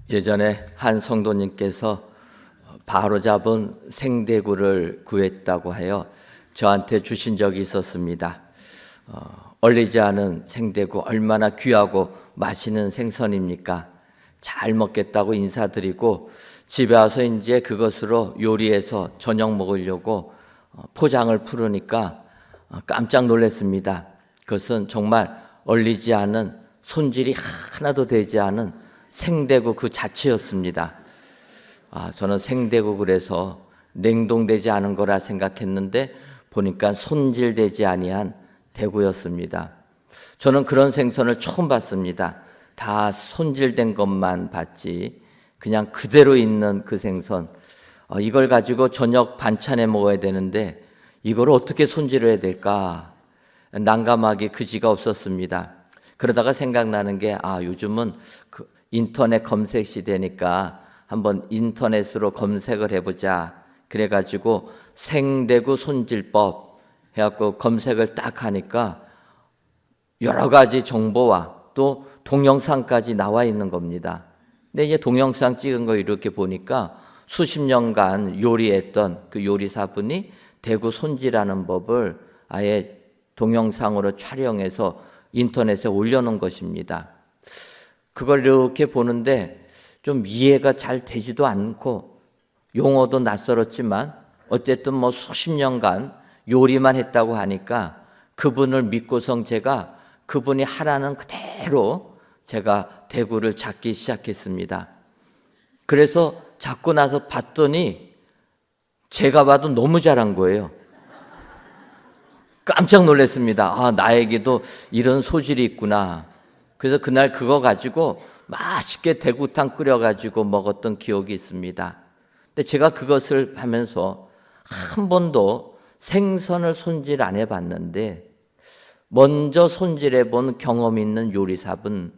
예전에 한 성도님께서 바로잡은 생대구를 구했다고 하여 저한테 주신 적이 있었습니다. 얼리지 않은 생대구 얼마나 귀하고 맛있는 생선입니까? 잘 먹겠다고 인사드리고 집에 와서 이제 그것으로 요리해서 저녁 먹으려고 포장을 풀으니까 깜짝 놀랐습니다. 그것은 정말 얼리지 않은 손질이 하나도 되지 않은 생대구 그 자체였습니다. 저는 생대구 그래서 냉동되지 않은 거라 생각했는데 보니까 손질되지 아니한 대구였습니다. 저는 그런 생선을 처음 봤습니다. 다 손질된 것만 봤지 그냥 그대로 있는 그 생선, 이걸 가지고 저녁 반찬에 먹어야 되는데 이걸 어떻게 손질을 해야 될까 난감하게 그지가 없었습니다. 그러다가 생각나는 게 요즘은 그 인터넷 검색 시대니까 한번 인터넷으로 검색을 해보자. 그래가지고 생대구 손질법 해갖고 검색을 딱 하니까 여러 가지 정보와 또 동영상까지 나와 있는 겁니다. 근데 이제 동영상 찍은 거 이렇게 보니까 수십 년간 요리했던 그 요리사분이 대구 손질하는 법을 아예 동영상으로 촬영해서 인터넷에 올려놓은 것입니다. 그걸 이렇게 보는데 좀 이해가 잘 되지도 않고 용어도 낯설었지만 어쨌든 뭐 수십 년간 요리만 했다고 하니까 그분을 믿고선 제가 그분이 하라는 그대로 제가 대구를 잡기 시작했습니다. 그래서 잡고 나서 봤더니 제가 봐도 너무 잘한 거예요. 깜짝 놀랐습니다. 나에게도 이런 소질이 있구나. 그래서 그날 그거 가지고 맛있게 대구탕 끓여가지고 먹었던 기억이 있습니다. 근데 제가 그것을 하면서 한 번도 생선을 손질 안 해봤는데 먼저 손질해 본 경험 있는 요리사분,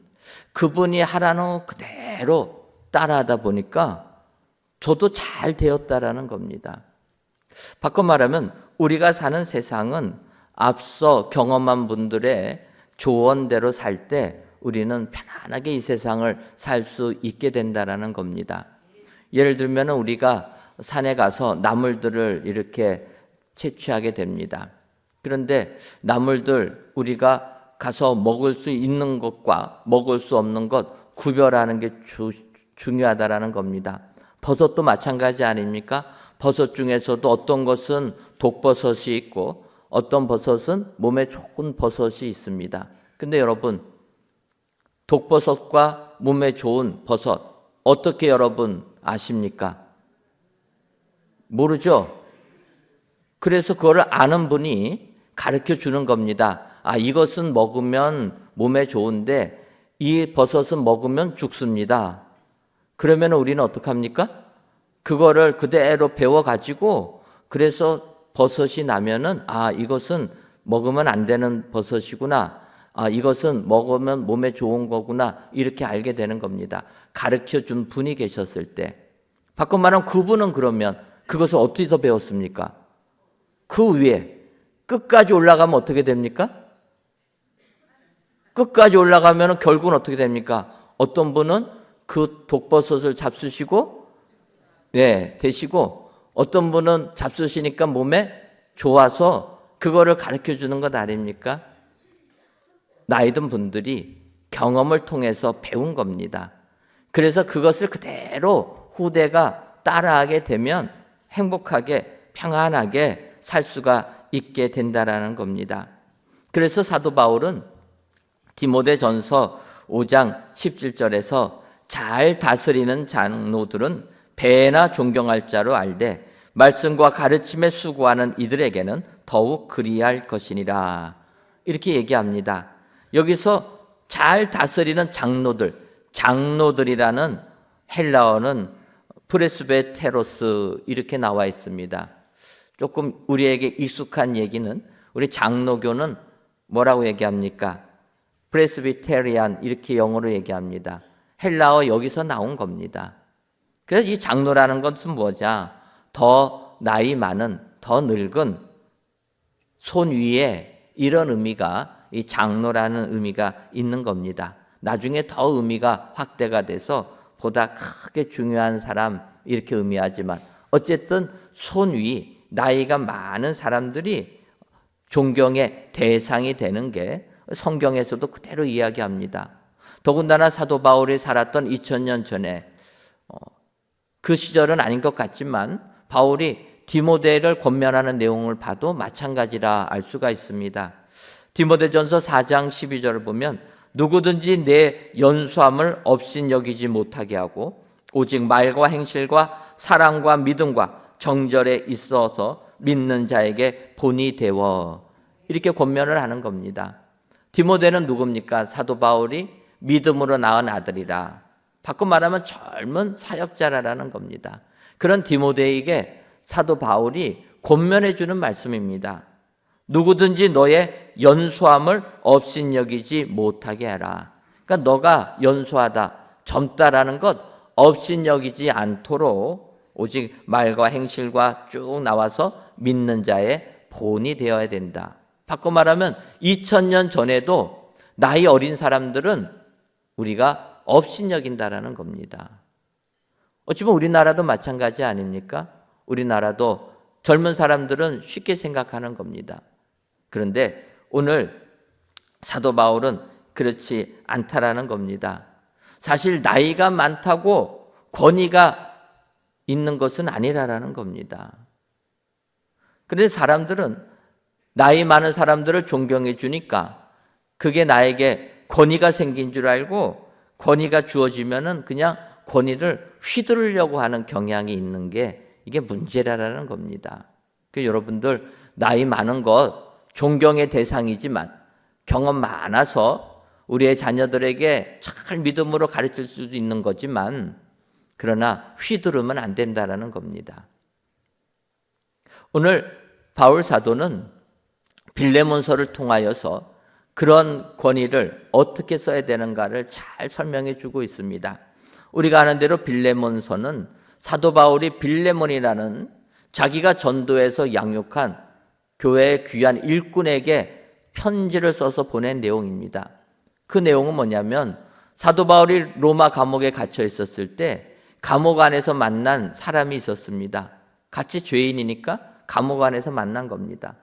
그분이 하라는 그대로 따라하다 보니까 저도 잘 되었다라는 겁니다. 바꿔 말하면 우리가 사는 세상은 앞서 경험한 분들의 조언대로 살 때 우리는 편안하게 이 세상을 살 수 있게 된다라는 겁니다. 예를 들면 우리가 산에 가서 나물들을 이렇게 채취하게 됩니다. 그런데 나물들 우리가 가서 먹을 수 있는 것과 먹을 수 없는 것 구별하는 게 중요하다라는 겁니다. 버섯도 마찬가지 아닙니까? 버섯 중에서도 어떤 것은 독버섯이 있고 어떤 버섯은 몸에 좋은 버섯이 있습니다. 근데 여러분, 독버섯과 몸에 좋은 버섯 어떻게 여러분 아십니까? 모르죠? 그래서 그걸 아는 분이 가르쳐 주는 겁니다. 이것은 먹으면 몸에 좋은데 이 버섯은 먹으면 죽습니다. 그러면 우리는 어떡합니까? 그거를 그대로 배워가지고 그래서 버섯이 나면은 이것은 먹으면 안 되는 버섯이구나. 이것은 먹으면 몸에 좋은 거구나. 이렇게 알게 되는 겁니다. 가르쳐 준 분이 계셨을 때. 바꿔 말하면 그분은 그러면 그것을 어디서 배웠습니까? 그 위에 끝까지 올라가면 어떻게 됩니까? 끝까지 올라가면 결국은 어떻게 됩니까? 어떤 분은 그 독버섯을 잡수시고 드시고 어떤 분은 잡수시니까 몸에 좋아서 그거를 가르쳐 주는 것 아닙니까? 나이 든 분들이 경험을 통해서 배운 겁니다. 그래서 그것을 그대로 후대가 따라하게 되면 행복하게 평안하게 살 수가 있게 된다라는 겁니다. 그래서 사도 바울은 디모데전서 5장 17절에서 잘 다스리는 장로들은 배나 존경할 자로 알되 말씀과 가르침에 수고하는 이들에게는 더욱 그리할 것이니라. 이렇게 얘기합니다. 여기서 잘 다스리는 장로들이라는 헬라어는 프레스베테로스 이렇게 나와 있습니다. 조금 우리에게 익숙한 얘기는 우리 장로교는 뭐라고 얘기합니까? 프레스비테리안 이렇게 영어로 얘기합니다. 헬라어 여기서 나온 겁니다. 그래서 이 장로라는 것은 뭐냐? 더 나이 많은, 더 늙은 손 위에 이런 의미가 이 장로라는 의미가 있는 겁니다. 나중에 더 의미가 확대가 돼서 보다 크게 중요한 사람 이렇게 의미하지만 어쨌든 손위, 나이가 많은 사람들이 존경의 대상이 되는 게 성경에서도 그대로 이야기합니다. 더군다나 사도 바울이 살았던 2000년 전에 그 시절은 아닌 것 같지만 바울이 디모데를 권면하는 내용을 봐도 마찬가지라 알 수가 있습니다. 디모데전서 4장 12절을 보면 누구든지 내 연수함을 없인 여기지 못하게 하고 오직 말과 행실과 사랑과 믿음과 정절에 있어서 믿는 자에게 본이 되어 이렇게 권면을 하는 겁니다. 디모데는 누굽니까? 사도 바울이 믿음으로 낳은 아들이라, 바꿔 말하면 젊은 사역자라는 겁니다. 그런 디모데에게 사도 바울이 권면해 주는 말씀입니다. 누구든지 너의 연소함을 없인 여기지 못하게 하라. 그러니까 너가 연소하다, 젊다라는 것 없인 여기지 않도록 오직 말과 행실과 쭉 나와서 믿는 자의 본이 되어야 된다. 바꿔 말하면 2000년 전에도 나이 어린 사람들은 우리가 없인 여긴다라는 겁니다. 어찌 보면 우리나라도 마찬가지 아닙니까? 우리나라도 젊은 사람들은 쉽게 생각하는 겁니다. 그런데 오늘 사도 바울은 그렇지 않다라는 겁니다. 사실 나이가 많다고 권위가 있는 것은 아니라는 겁니다. 그런데 사람들은 나이 많은 사람들을 존경해 주니까 그게 나에게 권위가 생긴 줄 알고 권위가 주어지면은 그냥 권위를 휘두르려고 하는 경향이 있는 게 이게 문제라는 겁니다. 여러분들 나이 많은 것 존경의 대상이지만 경험 많아서 우리의 자녀들에게 잘 믿음으로 가르칠 수도 있는 거지만 그러나 휘두르면 안 된다는 겁니다. 오늘 바울 사도는 빌레몬서를 통하여서 그런 권위를 어떻게 써야 되는가를 잘 설명해 주고 있습니다. 우리가 아는 대로 빌레몬서는 사도 바울이 빌레몬이라는 자기가 전도해서 양육한 교회의 귀한 일꾼에게 편지를 써서 보낸 내용입니다. 그 내용은 뭐냐면 사도 바울이 로마 감옥에 갇혀 있었을 때 감옥 안에서 만난 사람이 있었습니다. 같이 죄인이니까 감옥 안에서 만난 겁니다.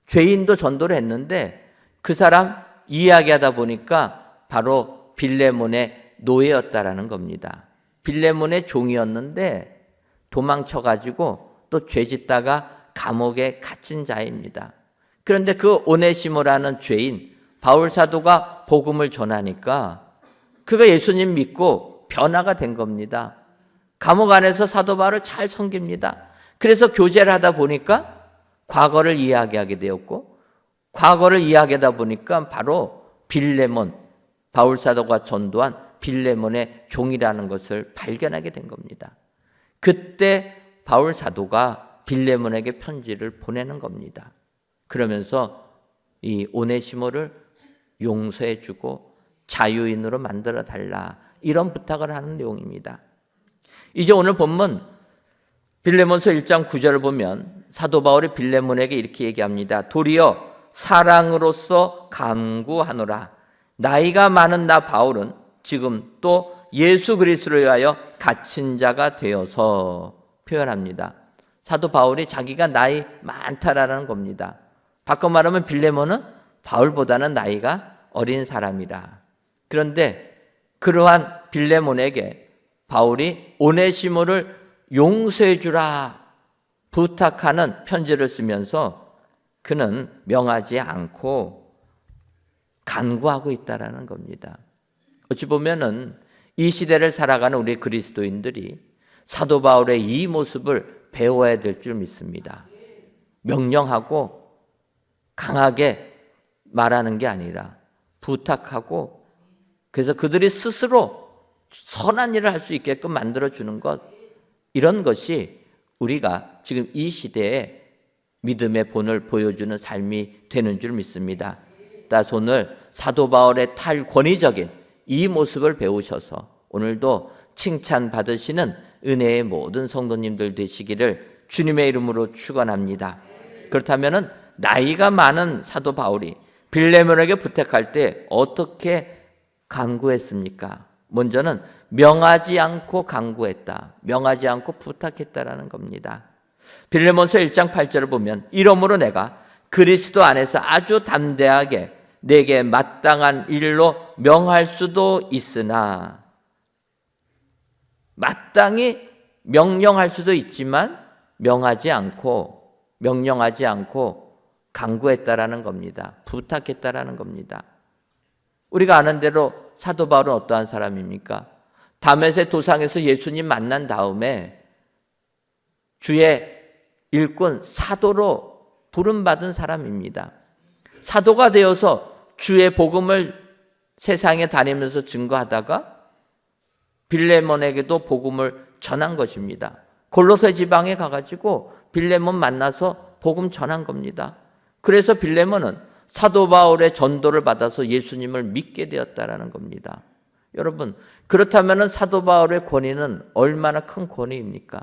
죄인도 전도를 했는데 그 사람 이야기하다 보니까 바로 빌레몬의 노예였다라는 겁니다. 빌레몬의 종이었는데 도망쳐가지고 또 죄짓다가 감옥에 갇힌 자입니다. 그런데 그 오네시모라는 죄인 바울 사도가 복음을 전하니까 그가 예수님 믿고 변화가 된 겁니다. 감옥 안에서 사도 바울을 잘 섬깁니다. 그래서 교제를 하다 보니까 과거를 이야기하게 되었고 과거를 이야기하다 보니까 바로 빌레몬, 바울 사도가 전도한 빌레몬의 종이라는 것을 발견하게 된 겁니다. 그때 바울 사도가 빌레몬에게 편지를 보내는 겁니다. 그러면서 이 오네시모를 용서해 주고 자유인으로 만들어 달라 이런 부탁을 하는 내용입니다. 이제 오늘 본문 빌레몬서 1장 9절을 보면 사도 바울이 빌레몬에게 이렇게 얘기합니다. 도리어 사랑으로서 간구하노라. 나이가 많은 나 바울은 지금 또 예수 그리스도를 위하여 갇힌 자가 되어서 표현합니다. 사도 바울이 자기가 나이 많다라는 겁니다. 바꿔 말하면 빌레몬은 바울보다는 나이가 어린 사람이라. 그런데 그러한 빌레몬에게 바울이 오네시모를 용서해 주라 부탁하는 편지를 쓰면서 그는 명하지 않고 간구하고 있다라는 겁니다. 어찌 보면은 이 시대를 살아가는 우리 그리스도인들이 사도 바울의 이 모습을 배워야 될 줄 믿습니다. 명령하고 강하게 말하는 게 아니라 부탁하고 그래서 그들이 스스로 선한 일을 할 수 있게끔 만들어주는 것, 이런 것이 우리가 지금 이 시대에 믿음의 본을 보여주는 삶이 되는 줄 믿습니다. 따라서 오늘 사도 바울의 탈권위적인 이 모습을 배우셔서 오늘도 칭찬받으시는 은혜의 모든 성도님들 되시기를 주님의 이름으로 축원합니다. 그렇다면 나이가 많은 사도 바울이 빌레몬에게 부탁할 때 어떻게 간구했습니까? 먼저는 명하지 않고 강구했다. 명하지 않고 부탁했다라는 겁니다. 빌레몬서 1장 8절을 보면 이러므로 내가 그리스도 안에서 아주 담대하게 내게 마땅한 일로 명할 수도 있으나, 마땅히 명령할 수도 있지만 명령하지 않고 강구했다라는 겁니다. 부탁했다라는 겁니다. 우리가 아는 대로 사도 바울은 어떠한 사람입니까? 다메섹 도상에서 예수님 만난 다음에 주의 일꾼 사도로 부름받은 사람입니다. 사도가 되어서 주의 복음을 세상에 다니면서 증거하다가 빌레몬에게도 복음을 전한 것입니다. 골로새 지방에 가가지고 빌레몬 만나서 복음 전한 겁니다. 그래서 빌레몬은 사도 바울의 전도를 받아서 예수님을 믿게 되었다라는 겁니다. 여러분, 그렇다면 사도 바울의 권위는 얼마나 큰 권위입니까?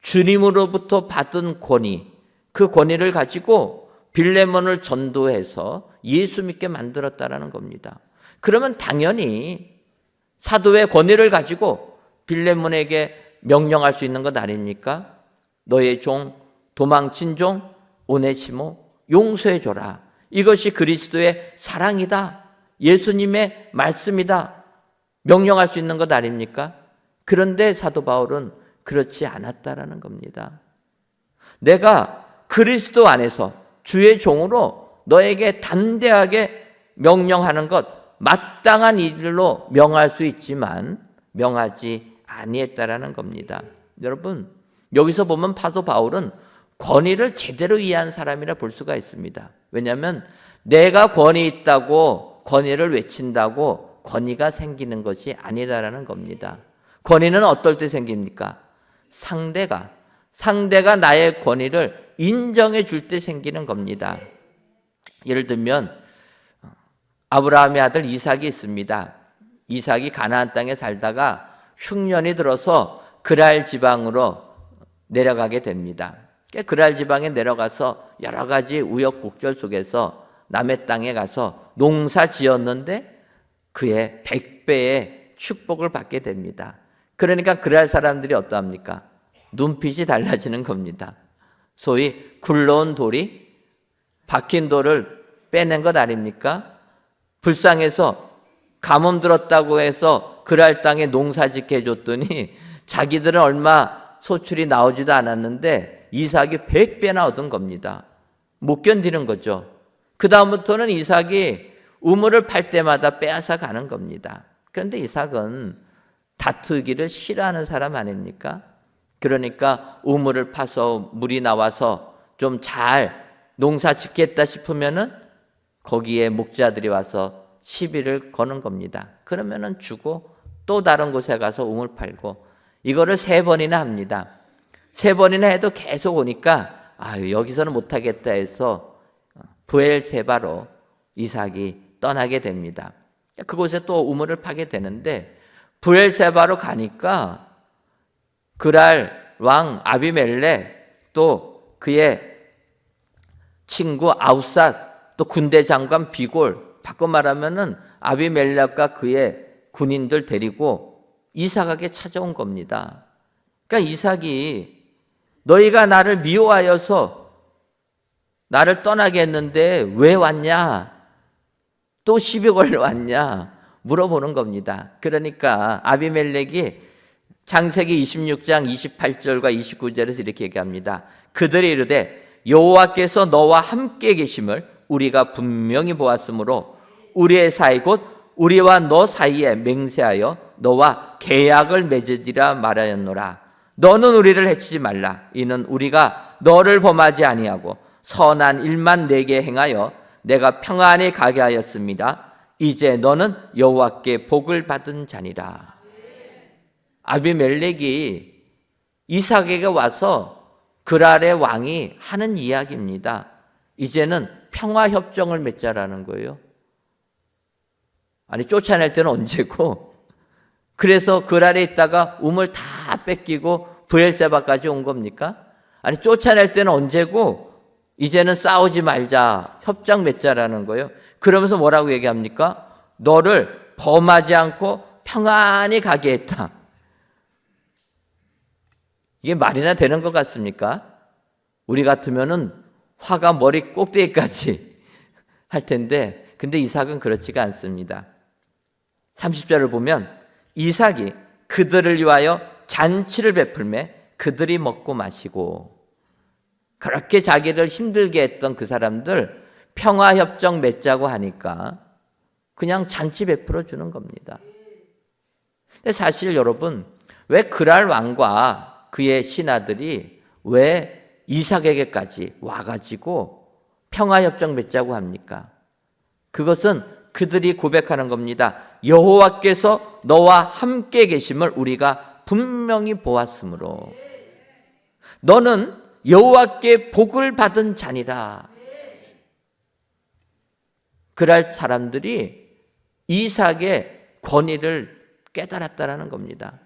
주님으로부터 받은 권위, 그 권위를 가지고 빌레몬을 전도해서 예수 믿게 만들었다라는 겁니다. 그러면 당연히 사도의 권위를 가지고 빌레몬에게 명령할 수 있는 것 아닙니까? 너의 종, 도망친 종 오네시모 용서해 줘라. 이것이 그리스도의 사랑이다. 예수님의 말씀이다. 명령할 수 있는 것 아닙니까? 그런데 사도 바울은 그렇지 않았다라는 겁니다. 내가 그리스도 안에서 주의 종으로 너에게 담대하게 명령하는 것, 마땅한 일로 명할 수 있지만 명하지 아니했다라는 겁니다. 여러분, 여기서 보면 사도 바울은 권위를 제대로 이해한 사람이라 볼 수가 있습니다. 왜냐하면 내가 권위 있다고 권위를 외친다고 권위가 생기는 것이 아니다라는 겁니다. 권위는 어떨 때 생깁니까? 상대가 나의 권위를 인정해 줄 때 생기는 겁니다. 예를 들면 아브라함의 아들 이삭이 있습니다. 이삭이 가나안 땅에 살다가 흉년이 들어서 그랄 지방으로 내려가게 됩니다. 그랄 지방에 내려가서 여러 가지 우여곡절 속에서 남의 땅에 가서 농사 지었는데 그의 100배의 축복을 받게 됩니다. 그러니까 그랄 사람들이 어떠합니까? 눈빛이 달라지는 겁니다. 소위 굴러온 돌이 박힌 돌을 빼낸 것 아닙니까? 불쌍해서 가뭄 들었다고 해서 그랄 땅에 농사 짓게 해줬더니 자기들은 얼마 소출이 나오지도 않았는데 이삭이 100배나 얻은 겁니다. 못 견디는 거죠. 그 다음부터는 이삭이 우물을 팔 때마다 빼앗아 가는 겁니다. 그런데 이삭은 다투기를 싫어하는 사람 아닙니까? 그러니까 우물을 파서 물이 나와서 좀 잘 농사 짓겠다 싶으면은 거기에 목자들이 와서 시비를 거는 겁니다. 그러면은 주고 또 다른 곳에 가서 우물 팔고 이거를 3번이나 합니다. 3번이나 해도 계속 오니까 여기서는 못하겠다 해서 브엘세바로 이삭이 떠나게 됩니다. 그곳에 또 우물을 파게 되는데 브엘세바로 가니까 그랄 왕 아비멜렉 또 그의 친구 아우삿 또 군대 장관 비골, 바꿔 말하면은 아비멜렉과 그의 군인들 데리고 이삭에게 찾아온 겁니다. 그러니까 이삭이 너희가 나를 미워하여서 나를 떠나게 했는데 왜 왔냐? 또 시비 걸러 왔냐? 물어보는 겁니다. 그러니까 아비멜렉이 창세기 26장 28절과 29절에서 이렇게 얘기합니다. 그들이 이르되 여호와께서 너와 함께 계심을 우리가 분명히 보았으므로 우리의 사이 곧 우리와 너 사이에 맹세하여 너와 계약을 맺으리라 말하였노라. 너는 우리를 해치지 말라. 이는 우리가 너를 범하지 아니하고 선한 일만 내게 행하여 내가 평안히 가게 하였습니다. 이제 너는 여호와께 복을 받은 자니라. 아비멜렉이 이삭에게 와서 그랄의 왕이 하는 이야기입니다. 이제는 평화협정을 맺자라는 거예요. 아니 쫓아낼 때는 언제고, 그래서 그랄에 있다가 우물 다 뺏기고 브엘세바까지 온 겁니까? 아니 쫓아낼 때는 언제고 이제는 싸우지 말자, 협정 맺자라는 거예요. 그러면서 뭐라고 얘기합니까? 너를 범하지 않고 평안히 가게 했다. 이게 말이나 되는 것 같습니까? 우리 같으면은 화가 머리 꼭대기까지 할 텐데, 근데 이삭은 그렇지가 않습니다. 30절을 보면 이삭이 그들을 위하여 잔치를 베풀매 그들이 먹고 마시고, 그렇게 자기를 힘들게 했던 그 사람들 평화협정 맺자고 하니까 그냥 잔치 베풀어 주는 겁니다. 근데 사실 여러분, 왜 그랄 왕과 그의 신하들이 왜 이삭에게까지 와가지고 평화협정 맺자고 합니까? 그것은 그들이 고백하는 겁니다. 여호와께서 너와 함께 계심을 우리가 분명히 보았으므로 너는 여호와께 복을 받은 자니라. 그럴 사람들이 이삭의 권위를 깨달았다라는 겁니다.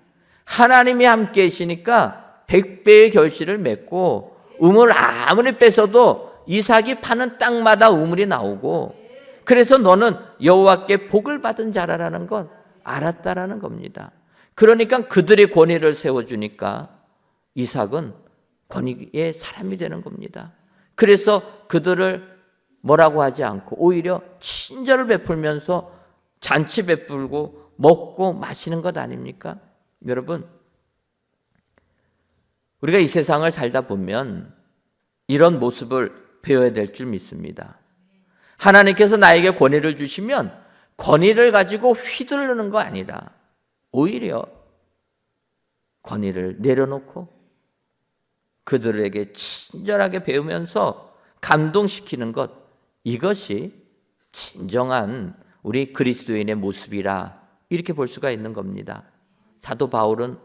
하나님이 함께 계시니까 100배의 결실을 맺고, 우물 아무리 뺏어도 이삭이 파는 땅마다 우물이 나오고, 그래서 너는 여호와께 복을 받은 자라는 건 알았다라는 겁니다. 그러니까 그들이 권위를 세워주니까 이삭은 권위의 사람이 되는 겁니다. 그래서 그들을 뭐라고 하지 않고 오히려 친절을 베풀면서 잔치 베풀고 먹고 마시는 것 아닙니까? 여러분, 우리가 이 세상을 살다 보면 이런 모습을 배워야 될 줄 믿습니다. 하나님께서 나에게 권위를 주시면 권위를 가지고 휘두르는 거 아니라 오히려 권위를 내려놓고 그들에게 친절하게 배우면서 감동시키는 것, 이것이 진정한 우리 그리스도인의 모습이라 이렇게 볼 수가 있는 겁니다. 사도 바울은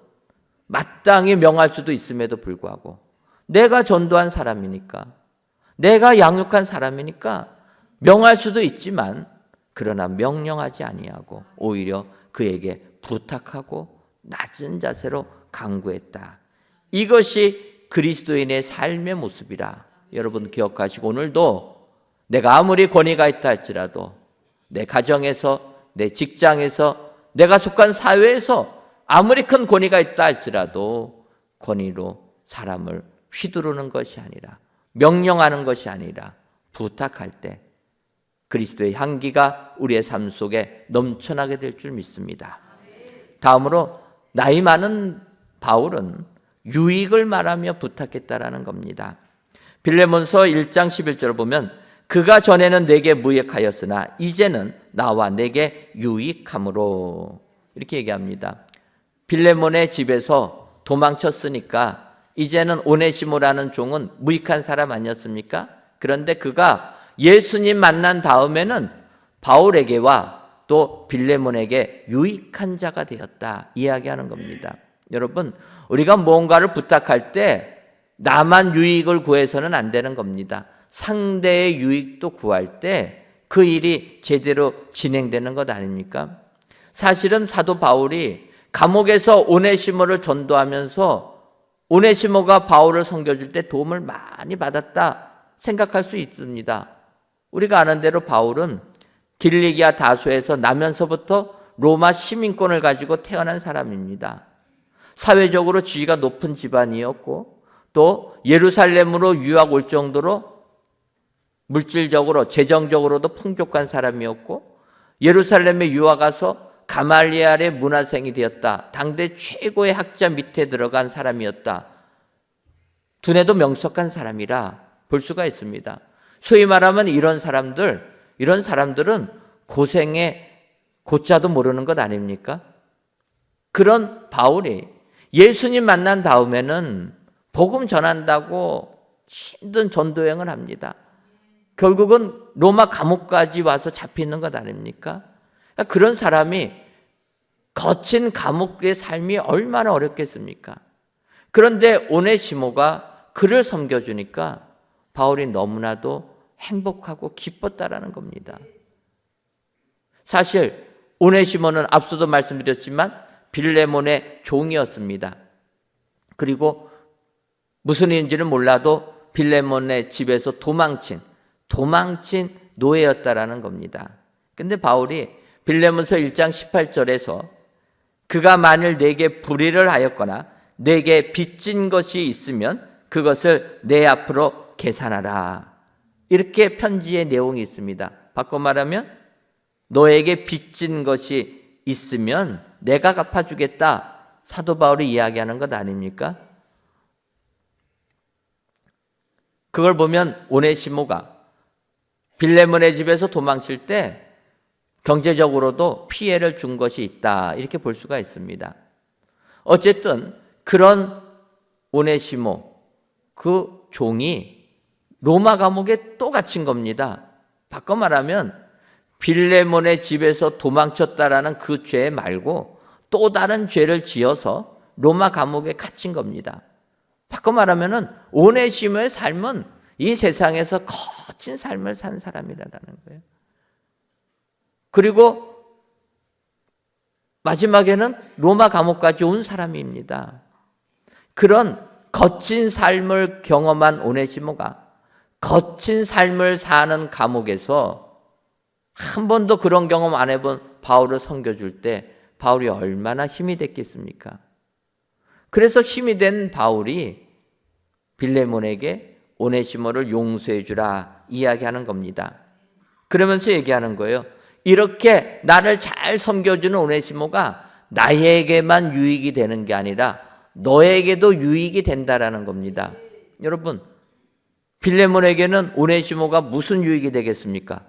마땅히 명할 수도 있음에도 불구하고 내가 전도한 사람이니까, 내가 양육한 사람이니까 명할 수도 있지만 그러나 명령하지 아니하고 오히려 그에게 부탁하고 낮은 자세로 간구했다. 이것이 그리스도인의 삶의 모습이라 여러분 기억하시고, 오늘도 내가 아무리 권위가 있다 할지라도 내 가정에서, 내 직장에서, 내가 속한 사회에서 아무리 큰 권위가 있다 할지라도 권위로 사람을 휘두르는 것이 아니라, 명령하는 것이 아니라 부탁할 때 그리스도의 향기가 우리의 삶 속에 넘쳐나게 될 줄 믿습니다. 다음으로 나이 많은 바울은 유익을 말하며 부탁했다라는 겁니다. 빌레몬서 1장 11절을 보면 그가 전에는 내게 무익하였으나 이제는 나와 내게 유익함으로, 이렇게 얘기합니다. 빌레몬의 집에서 도망쳤으니까 이제는 오네시모라는 종은 무익한 사람 아니었습니까? 그런데 그가 예수님 만난 다음에는 바울에게와 또 빌레몬에게 유익한 자가 되었다 이야기하는 겁니다. 여러분, 우리가 뭔가를 부탁할 때 나만 유익을 구해서는 안 되는 겁니다. 상대의 유익도 구할 때 그 일이 제대로 진행되는 것 아닙니까? 사실은 사도 바울이 감옥에서 오네시모를 전도하면서 오네시모가 바울을 섬겨줄 때 도움을 많이 받았다 생각할 수 있습니다. 우리가 아는 대로 바울은 길리기아 다소에서 나면서부터 로마 시민권을 가지고 태어난 사람입니다. 사회적으로 지위가 높은 집안이었고 또 예루살렘으로 유학 올 정도로 물질적으로 재정적으로도 풍족한 사람이었고, 예루살렘에 유학 가서 가말리엘의 문화생이 되었다. 당대 최고의 학자 밑에 들어간 사람이었다. 두뇌도 명석한 사람이라 볼 수가 있습니다. 소위 말하면 이런 사람들은 고생의 고자도 모르는 것 아닙니까? 그런 바울이 예수님 만난 다음에는 복음 전한다고 힘든 전도여행을 합니다. 결국은 로마 감옥까지 와서 잡히는 것 아닙니까? 그런 사람이 거친 감옥의 삶이 얼마나 어렵겠습니까? 그런데 오네시모가 그를 섬겨주니까 바울이 너무나도 행복하고 기뻤다라는 겁니다. 사실 오네시모는 앞서도 말씀드렸지만 빌레몬의 종이었습니다. 그리고 무슨 일인지는 몰라도 빌레몬의 집에서 도망친 노예였다라는 겁니다. 근데 바울이 빌레몬서 1장 18절에서 그가 만일 내게 불의를 하였거나 내게 빚진 것이 있으면 그것을 내 앞으로 계산하라. 이렇게 편지의 내용이 있습니다. 바꿔 말하면 너에게 빚진 것이 있으면 내가 갚아주겠다. 사도 바울이 이야기하는 것 아닙니까? 그걸 보면 오네시모가 빌레몬의 집에서 도망칠 때 경제적으로도 피해를 준 것이 있다. 이렇게 볼 수가 있습니다. 어쨌든 그런 오네시모, 그 종이 로마 감옥에 또 갇힌 겁니다. 바꿔 말하면 빌레몬의 집에서 도망쳤다라는 그 죄 말고 또 다른 죄를 지어서 로마 감옥에 갇힌 겁니다. 바꿔 말하면 오네시모의 삶은 이 세상에서 거친 삶을 산 사람이라는 거예요. 그리고 마지막에는 로마 감옥까지 온 사람입니다. 그런 거친 삶을 경험한 오네시모가 거친 삶을 사는 감옥에서 한 번도 그런 경험 안 해본 바울을 섬겨줄 때 바울이 얼마나 힘이 됐겠습니까? 그래서 힘이 된 바울이 빌레몬에게 오네시모를 용서해 주라 이야기하는 겁니다. 그러면서 얘기하는 거예요. 이렇게 나를 잘 섬겨주는 오네시모가 나에게만 유익이 되는 게 아니라 너에게도 유익이 된다라는 겁니다. 여러분, 빌레몬에게는 오네시모가 무슨 유익이 되겠습니까?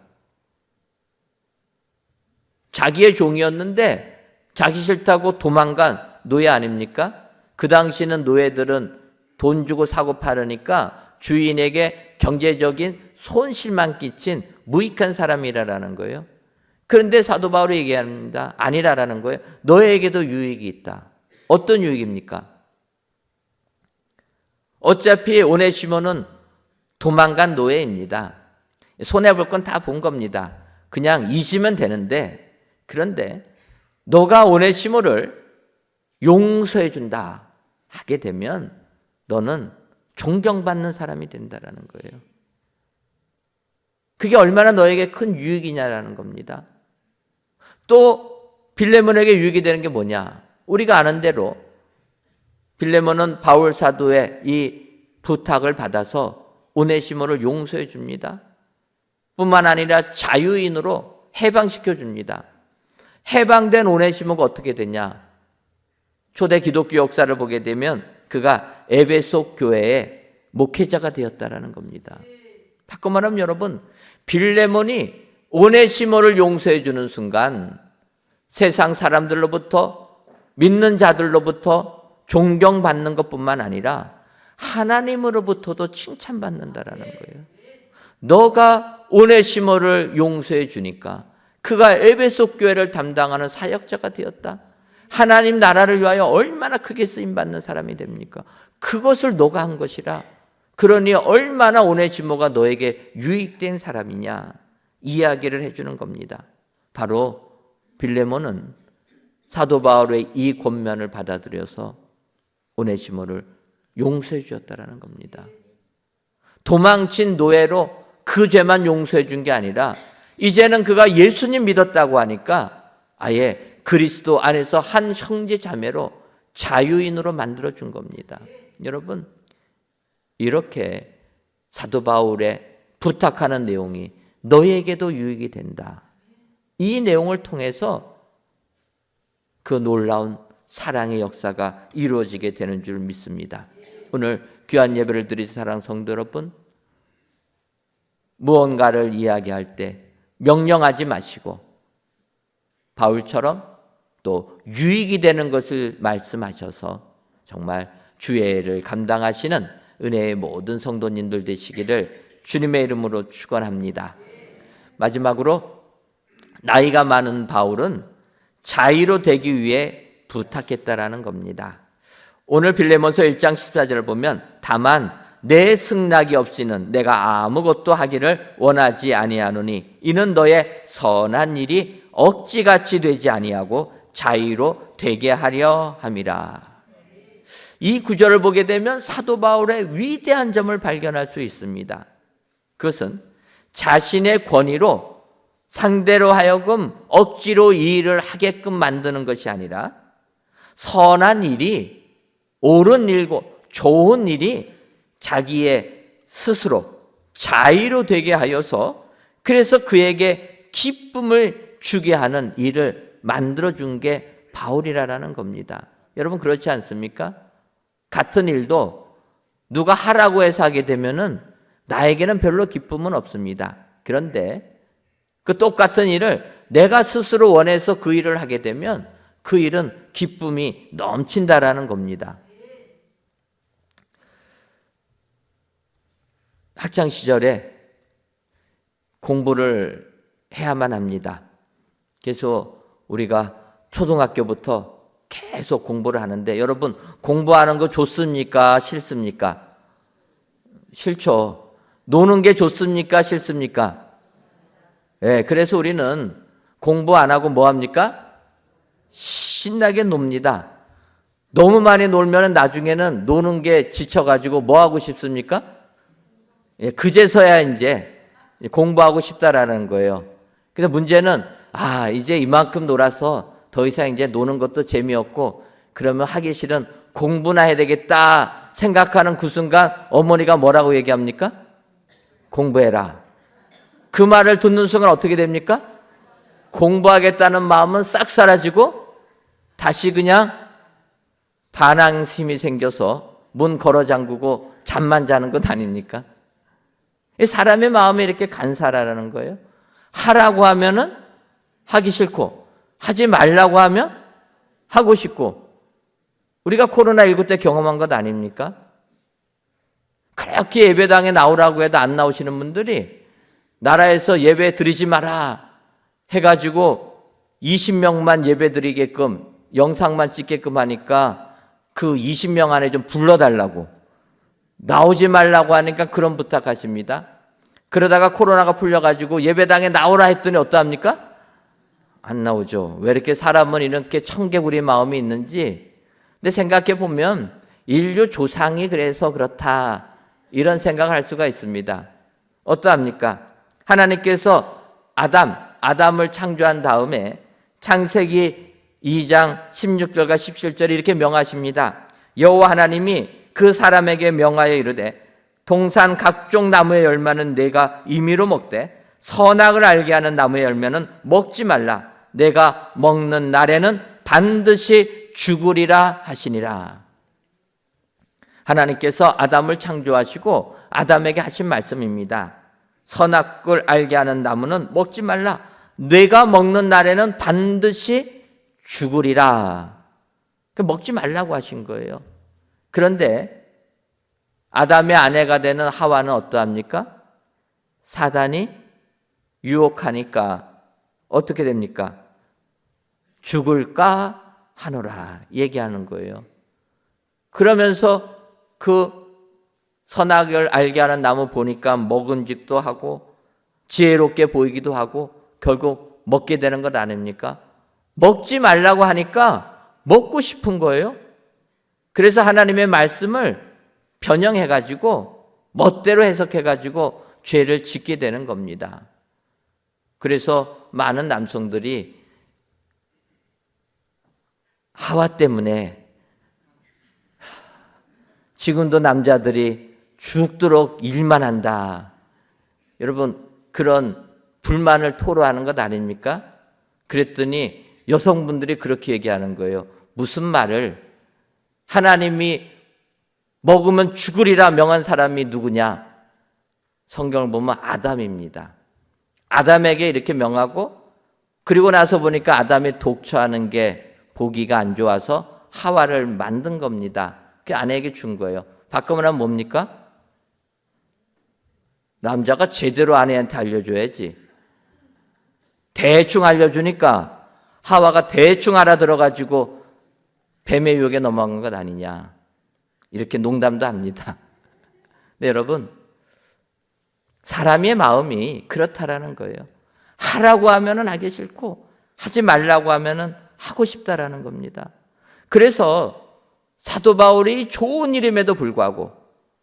자기의 종이었는데 자기 싫다고 도망간 노예 아닙니까? 그 당시는 노예들은 돈 주고 사고 파르니까 주인에게 경제적인 손실만 끼친 무익한 사람이라는 거예요. 그런데 사도 바울이 얘기합니다. 아니라라는 거예요. 너에게도 유익이 있다. 어떤 유익입니까? 어차피 오네시모는 도망간 노예입니다. 손해볼 건 다 본 겁니다. 그냥 잊으면 되는데, 그런데 너가 오네시모를 용서해 준다 하게 되면 너는 존경받는 사람이 된다라는 거예요. 그게 얼마나 너에게 큰 유익이냐라는 겁니다. 또 빌레몬에게 유익이 되는 게 뭐냐? 우리가 아는 대로 빌레몬은 바울 사도의 이 부탁을 받아서 오네시모를 용서해 줍니다. 뿐만 아니라 자유인으로 해방시켜 줍니다. 해방된 오네시모가 어떻게 되냐? 초대 기독교 역사를 보게 되면 그가 에베소 교회의 목회자가 되었다라는 겁니다. 바꿔 말하면 여러분, 빌레몬이 오네시모를 용서해 주는 순간 세상 사람들로부터, 믿는 자들로부터 존경받는 것뿐만 아니라 하나님으로부터도 칭찬받는다라는 거예요. 너가 오네시모를 용서해 주니까 그가 에베소 교회를 담당하는 사역자가 되었다. 하나님 나라를 위하여 얼마나 크게 쓰임받는 사람이 됩니까? 그것을 너가 한 것이라. 그러니 얼마나 오네시모가 너에게 유익된 사람이냐 이야기를 해주는 겁니다. 바로 빌레몬은 사도 바울의 이 권면을 받아들여서 오네시모를 용서해 주었다라는 겁니다. 도망친 노예로 그 죄만 용서해 준 게 아니라 이제는 그가 예수님 믿었다고 하니까 아예 그리스도 안에서 한 형제 자매로 자유인으로 만들어 준 겁니다. 여러분, 이렇게 사도 바울의 부탁하는 내용이 너에게도 유익이 된다. 이 내용을 통해서 그 놀라운 사랑의 역사가 이루어지게 되는 줄 믿습니다. 오늘 귀한 예배를 드리는 사랑 성도 여러분, 무언가를 이야기할 때 명령하지 마시고 바울처럼 또 유익이 되는 것을 말씀하셔서 정말 주의를 감당하시는 은혜의 모든 성도님들 되시기를 주님의 이름으로 축원합니다. 마지막으로 나이가 많은 바울은 자유로 되기 위해 부탁했다라는 겁니다. 오늘 빌레몬서 1장 14절을 보면 다만 내 승낙이 없이는 내가 아무것도 하기를 원하지 아니하노니 이는 너의 선한 일이 억지같이 되지 아니하고 자유로 되게 하려 함이라. 이 구절을 보게 되면 사도 바울의 위대한 점을 발견할 수 있습니다. 그것은 자신의 권위로 상대로 하여금 억지로 이 일을 하게끔 만드는 것이 아니라 선한 일이, 옳은 일고 좋은 일이 자기의 스스로 자의로 되게 하여서 그래서 그에게 기쁨을 주게 하는 일을 만들어준 게 바울이라는 겁니다. 여러분 그렇지 않습니까? 같은 일도 누가 하라고 해서 하게 되면은 나에게는 별로 기쁨은 없습니다. 그런데 그 똑같은 일을 내가 스스로 원해서 그 일을 하게 되면 그 일은 기쁨이 넘친다라는 겁니다. 학창 시절에 공부를 해야만 합니다. 그래서 우리가 초등학교부터 계속 공부를 하는데 여러분 공부하는 거 좋습니까? 싫습니까? 싫죠. 노는 게 좋습니까? 싫습니까? 네, 그래서 우리는 공부 안 하고 뭐 합니까? 신나게 놉니다. 너무 많이 놀면 나중에는 노는 게 지쳐가지고 뭐 하고 싶습니까? 예, 그제서야 이제 공부하고 싶다라는 거예요. 근데 문제는 이제 이만큼 놀아서 더 이상 이제 노는 것도 재미없고 그러면 하기 싫은 공부나 해야 되겠다 생각하는 그 순간 어머니가 뭐라고 얘기합니까? 공부해라. 그 말을 듣는 순간 어떻게 됩니까? 공부하겠다는 마음은 싹 사라지고 다시 그냥 반항심이 생겨서 문 걸어 잠그고 잠만 자는 것 아닙니까? 사람의 마음이 이렇게 간사라는 거예요. 하라고 하면은 하기 싫고 하지 말라고 하면 하고 싶고 우리가 코로나19 때 경험한 것 아닙니까? 그렇게 예배당에 나오라고 해도 안 나오시는 분들이 나라에서 예배 드리지 마라 해가지고 20명만 예배 드리게끔 영상만 찍게끔 하니까 그 20명 안에 좀 불러달라고 나오지 말라고 하니까 그런 부탁하십니다. 그러다가 코로나가 풀려가지고 예배당에 나오라 했더니 어떠합니까? 안 나오죠. 왜 이렇게 사람은 이렇게 청개구리 마음이 있는지. 근데 생각해 보면 인류 조상이 그래서 그렇다 이런 생각을 할 수가 있습니다. 어떠합니까? 하나님께서 아담을 창조한 다음에 창세기 2장 16절과 17절에 이렇게 명하십니다. 여호와 하나님이 그 사람에게 명하여 이르되 동산 각종 나무의 열매는 내가 임의로 먹되 선악을 알게 하는 나무의 열매는 먹지 말라. 내가 먹는 날에는 반드시 죽으리라 하시니라. 하나님께서 아담을 창조하시고 아담에게 하신 말씀입니다. 선악을 알게 하는 나무는 먹지 말라. 내가 먹는 날에는 반드시 죽으리라. 먹지 말라고 하신 거예요. 그런데 아담의 아내가 되는 하와는 어떠합니까? 사단이 유혹하니까 어떻게 됩니까? 죽을까 하노라 얘기하는 거예요. 그러면서 그 선악을 알게 하는 나무 보니까 먹음직도 하고 지혜롭게 보이기도 하고 결국 먹게 되는 것 아닙니까? 먹지 말라고 하니까 먹고 싶은 거예요. 그래서 하나님의 말씀을 변형해가지고 멋대로 해석해가지고 죄를 짓게 되는 겁니다. 그래서 많은 남성들이 하와 때문에 지금도 남자들이 죽도록 일만 한다. 여러분 그런 불만을 토로하는 것 아닙니까? 그랬더니 여성분들이 그렇게 얘기하는 거예요. 무슨 말을 하나님이 먹으면 죽으리라 명한 사람이 누구냐? 성경을 보면 아담입니다. 아담에게 이렇게 명하고 그리고 나서 보니까 아담이 독처하는 게 보기가 안 좋아서 하와를 만든 겁니다. 그 아내에게 준 거예요. 바꾸면 뭡니까? 남자가 제대로 아내한테 알려줘야지. 대충 알려주니까 하와가 대충 알아들어가지고 뱀의 유혹에 넘어간 것 아니냐. 이렇게 농담도 합니다. 네, 여러분 사람의 마음이 그렇다라는 거예요. 하라고 하면은 하기 싫고 하지 말라고 하면은 하고 싶다라는 겁니다. 그래서 사도 바울이 좋은 일임에도 불구하고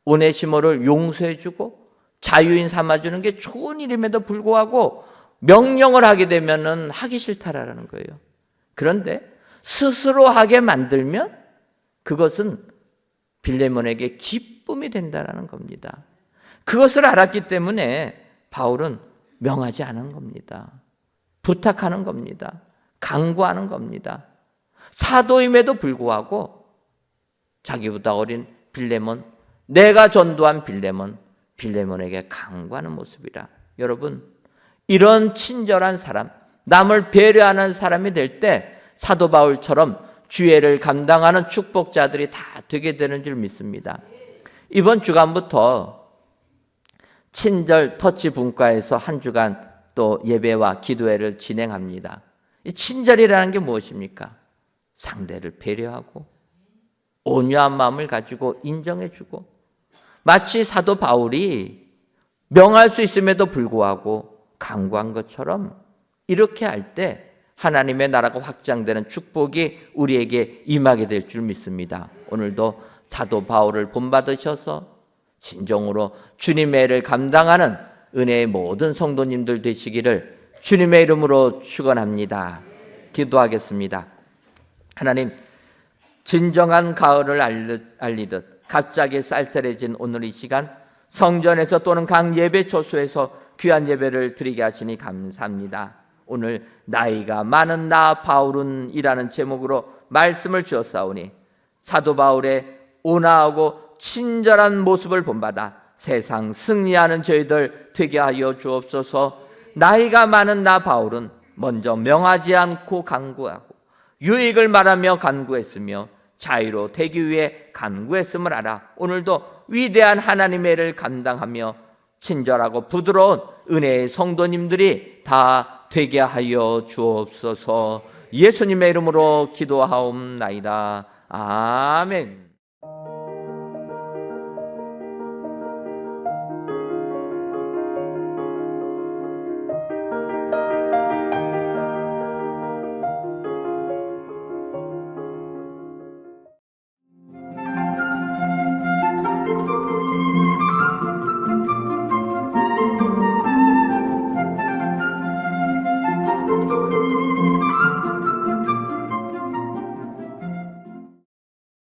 오네시모를 용서해주고 자유인 삼아주는 게 좋은 일임에도 불구하고 명령을 하게 되면은 하기 싫다라는 거예요. 그런데 스스로 하게 만들면 그것은 빌레몬에게 기쁨이 된다는 겁니다. 그것을 알았기 때문에 바울은 명하지 않은 겁니다. 부탁하는 겁니다. 강구하는 겁니다. 사도임에도 불구하고 자기보다 어린 빌레몬, 내가 전도한 빌레몬에게 강구하는 모습이라. 여러분, 이런 친절한 사람, 남을 배려하는 사람이 될 때 사도 바울처럼 주애를 감당하는 축복자들이 다 되게 되는 줄 믿습니다. 이번 주간부터 친절 터치 분과에서 한 주간 또 예배와 기도회를 진행합니다. 이 친절이라는 게 무엇입니까? 상대를 배려하고 온유한 마음을 가지고 인정해주고, 마치 사도 바울이 명할 수 있음에도 불구하고 강구한 것처럼 이렇게 할 때 하나님의 나라가 확장되는 축복이 우리에게 임하게 될 줄 믿습니다. 오늘도 사도 바울을 본받으셔서 진정으로 주님의 일을 감당하는 은혜의 모든 성도님들 되시기를 주님의 이름으로 축원합니다. 기도하겠습니다. 하나님, 진정한 가을을 알리듯 갑자기 쌀쌀해진 오늘 이 시간, 성전에서 또는 각 예배 초소에서 귀한 예배를 드리게 하시니 감사합니다. 오늘 나이가 많은 나 바울은 이라는 제목으로 말씀을 주었사오니 사도 바울의 온화하고 친절한 모습을 본받아 세상 승리하는 저희들 되게 하여 주옵소서. 나이가 많은 나 바울은 먼저 명하지 않고 간구하고 유익을 말하며 간구했으며 자유로 되기 위해 간구했음을 알아 오늘도 위대한 하나님의 일을 감당하며 친절하고 부드러운 은혜의 성도님들이 다 되게 하여 주옵소서. 예수님의 이름으로 기도하옵나이다. 아멘.